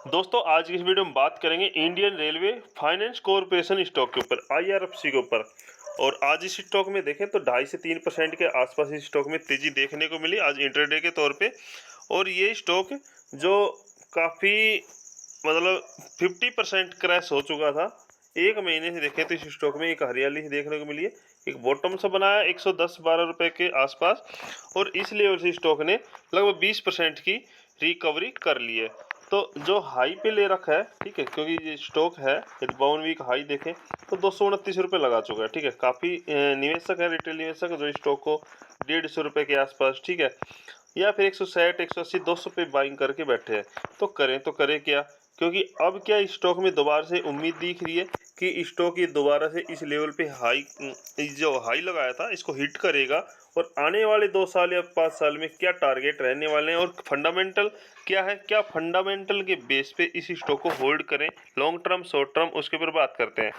दोस्तों आज की इस वीडियो में बात करेंगे Indian railway finance corporation stock के ऊपर आईआरएफसी के ऊपर। और आज इस स्टॉक में देखें तो 2.5 से 3% के आसपास इस स्टॉक में तेजी देखने को मिली आज इंटरडे के तौर पे। और ये स्टॉक जो काफ़ी मतलब 50% क्रैश हो चुका था, एक महीने से देखें तो इस स्टॉक में एक हरियाली देखने को मिली है। एक बॉटम से बनाया 110-12 रुपए के आसपास, और इस लेवल से स्टॉक ने लगभग 20% की रिकवरी कर ली है। तो जो हाई पे ले रखा है, ठीक है, क्योंकि ये स्टॉक है एक 52 वीक हाई देखें तो 229 रुपये लगा चुका है। ठीक है, काफ़ी निवेशक है, रिटेल निवेशक जो स्टॉक को 150 रुपये के आसपास, ठीक है, या फिर 160, 180, 200 पे बाइंग करके बैठे हैं। तो करें क्या, क्योंकि अब क्या स्टॉक में दोबारा से उम्मीद दिख रही है कि स्टॉक ये दोबारा से इस लेवल पे हाई, जो हाई लगाया था इसको हिट करेगा। और आने वाले 2 साल या 5 साल में क्या टारगेट रहने वाले हैं और फंडामेंटल क्या है, क्या फंडामेंटल के बेस पे इस स्टॉक को होल्ड करें, लॉन्ग टर्म शॉर्ट टर्म, उसके ऊपर बात करते हैं।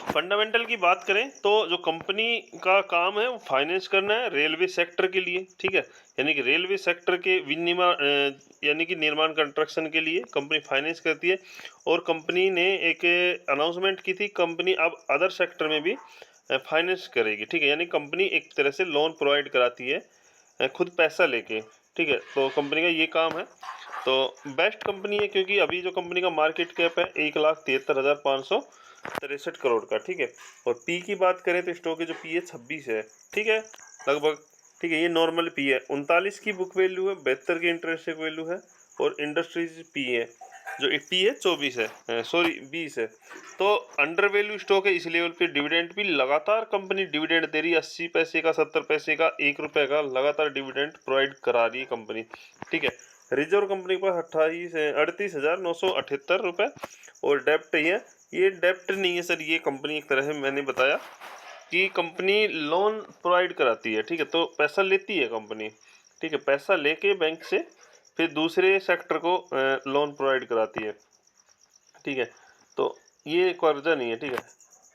फंडामेंटल की बात करें तो जो कंपनी का काम है वो फाइनेंस करना है रेलवे सेक्टर के लिए, ठीक है, यानी कि रेलवे सेक्टर के विनिर्माण यानी कि निर्माण कंस्ट्रक्शन के लिए कंपनी फाइनेंस करती है। और कंपनी ने एक अनाउंसमेंट की थी, कंपनी अब अदर सेक्टर में भी फाइनेंस करेगी, ठीक है, यानी कंपनी एक तरह से लोन प्रोवाइड कराती है खुद पैसा लेके, ठीक है। तो कंपनी का ये काम है, तो बेस्ट कंपनी है, क्योंकि अभी जो कंपनी का मार्केट कैप है 1,73,563 करोड़ का, ठीक है। और पी की बात करें तो स्टॉक की जो पी है 26 है, ठीक है, लगभग, ठीक है, ये नॉर्मल पी है। 39 की बुक वैल्यू है, 72 की इंटरेस्ट वैल्यू है, और इंडस्ट्रीज पी है जो पी है 24 है, सॉरी 20 है। तो अंडर वैल्यू स्टॉक है, इस लेवल पे डिविडेंड भी लगातार कंपनी डिविडेंड दे रही है, 80 पैसे का, 70 पैसे का, 1 रुपये का लगातार डिविडेंड प्रोवाइड करा रही है कंपनी, ठीक है। रिजर्व कंपनी के पास 38,978 रुपये, और डेप्ट ही है, ये डेप्ट नहीं है सर, ये कंपनी एक तरह से मैंने बताया कि कंपनी लोन प्रोवाइड कराती है, ठीक है, तो पैसा लेती है कंपनी, ठीक है, पैसा लेके बैंक से फिर दूसरे सेक्टर को लोन प्रोवाइड कराती है, ठीक है। तो ये कर्जा नहीं है, ठीक है।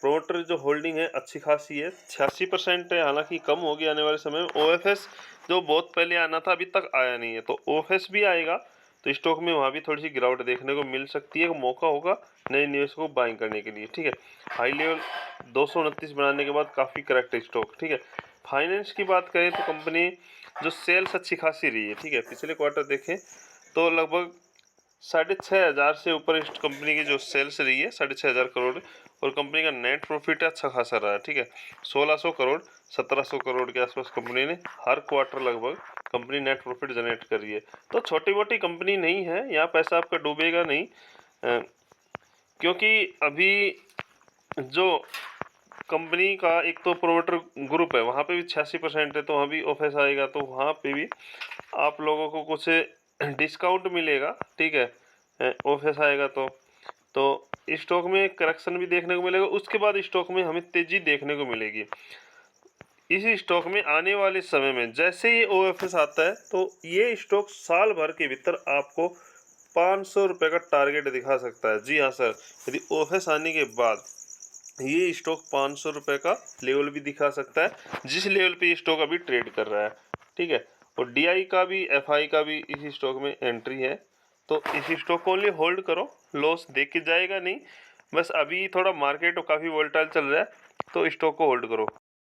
प्रोमोटर जो होल्डिंग है अच्छी खासी है, 86% है, हालांकि कम होगी आने वाले समय में। ओएफएस जो बहुत पहले आना था अभी तक आया नहीं है, तो ओएफएस भी आएगा तो स्टॉक में वहाँ भी थोड़ी सी गिरावट देखने को मिल सकती है, मौका होगा नए निवेशकों को बाइंग करने के लिए, ठीक है। हाई लेवल 229 बनाने के बाद काफ़ी करेक्ट है स्टॉक, ठीक है। फाइनेंस की बात करें तो कंपनी जो सेल्स अच्छी खासी रही है, ठीक है, पिछले क्वार्टर देखें तो लगभग 6,500 से ऊपर इस कंपनी की जो सेल्स रही है 6,500 करोड़, और कंपनी का नेट प्रॉफिट अच्छा खासा रहा है, ठीक है, 1,600 करोड़, 1,700 करोड़ के आसपास कंपनी ने हर क्वार्टर लगभग कंपनी नेट प्रॉफिट जनरेट कर रही है। तो छोटी मोटी कंपनी नहीं है, यहाँ पैसा आपका डूबेगा नहीं, क्योंकि अभी जो कंपनी का एक तो प्रोमोटर ग्रुप है वहाँ पे भी 86% है, तो वहाँ भी ऑफिस आएगा, तो वहाँ पे भी आप लोगों को कुछ डिस्काउंट मिलेगा, ठीक है, ऑफिस आएगा तो स्टॉक में करेक्शन भी देखने को मिलेगा, उसके बाद स्टॉक में हमें तेजी देखने को मिलेगी। इसी स्टॉक में आने वाले समय में जैसे ही ओएफएस आता है तो ये स्टॉक साल भर के भीतर आपको 500 रुपये का टारगेट दिखा सकता है। जी हाँ सर, यदि ओएफएस आने के बाद ये स्टॉक 500 रुपये का लेवल भी दिखा सकता है, जिस लेवल पे ये स्टॉक अभी ट्रेड कर रहा है, ठीक है। और डीआई का भी, एफआई का भी इस स्टॉक में एंट्री है, तो इस स्टॉक को ओनली होल्ड करो, लॉस देख के जाएगा नहीं, बस अभी थोड़ा मार्केट काफ़ी वोलेटाइल चल रहा है, तो स्टॉक को होल्ड करो।